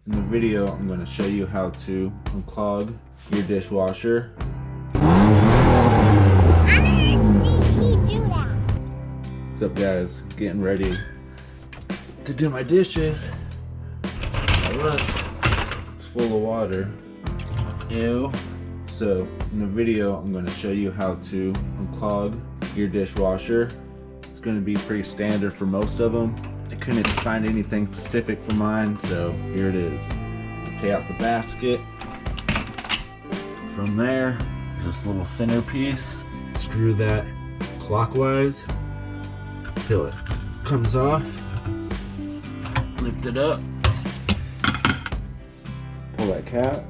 In the video, I'm going to show you how to unclog your dishwasher. What's up, guys? Getting ready to do my dishes. Oh, look, it's full of water. Ew. So in the video, I'm going to show you how to unclog your dishwasher. It's going to be pretty standard for most of them. I couldn't find anything specific for mine, so here it is. Take out the basket. From there, just a little centerpiece. Screw that clockwise till it comes off. Lift it up. Pull that cap.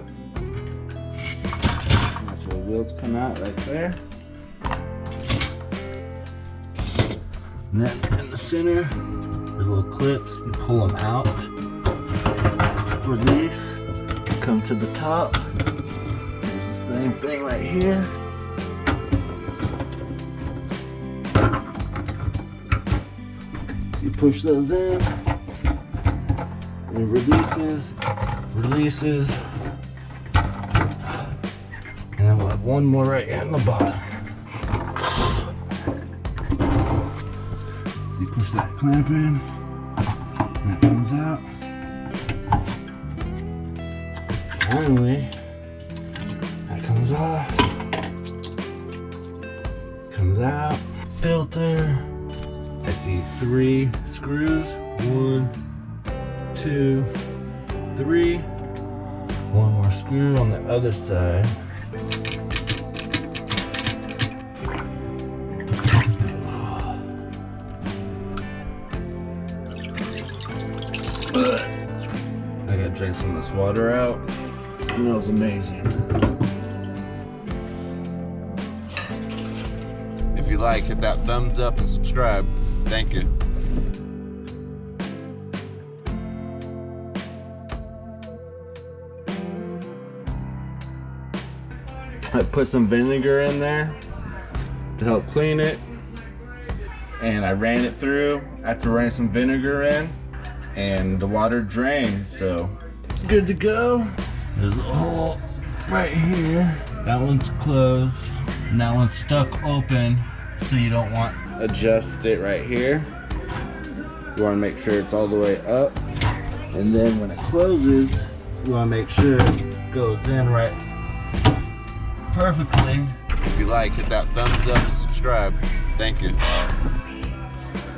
That's where the wheels come out right there. And then in the center, there's little clips. You pull them out. Release. Come to the top. There's the same thing right here. You push those in. It releases. And then we'll have one more right here on the bottom. You push that clamp in, and it comes out. Finally, that comes off. Comes out. Filter. I see 3 screws. 1, 2, 3. One more screw on the other side. I gotta drink some of this water out. It smells amazing. If you like, hit that thumbs up and subscribe. Thank you. I put some vinegar in there to help clean it, and I ran it through after running some vinegar in, and the water drained, so good to go. There's a hole right here. That one's closed, and that one's stuck open, so you don't want to adjust it right here. You want to make sure it's all the way up, and then when it closes, you want to make sure it goes in right perfectly. If you like, hit that thumbs up and subscribe. Thank you.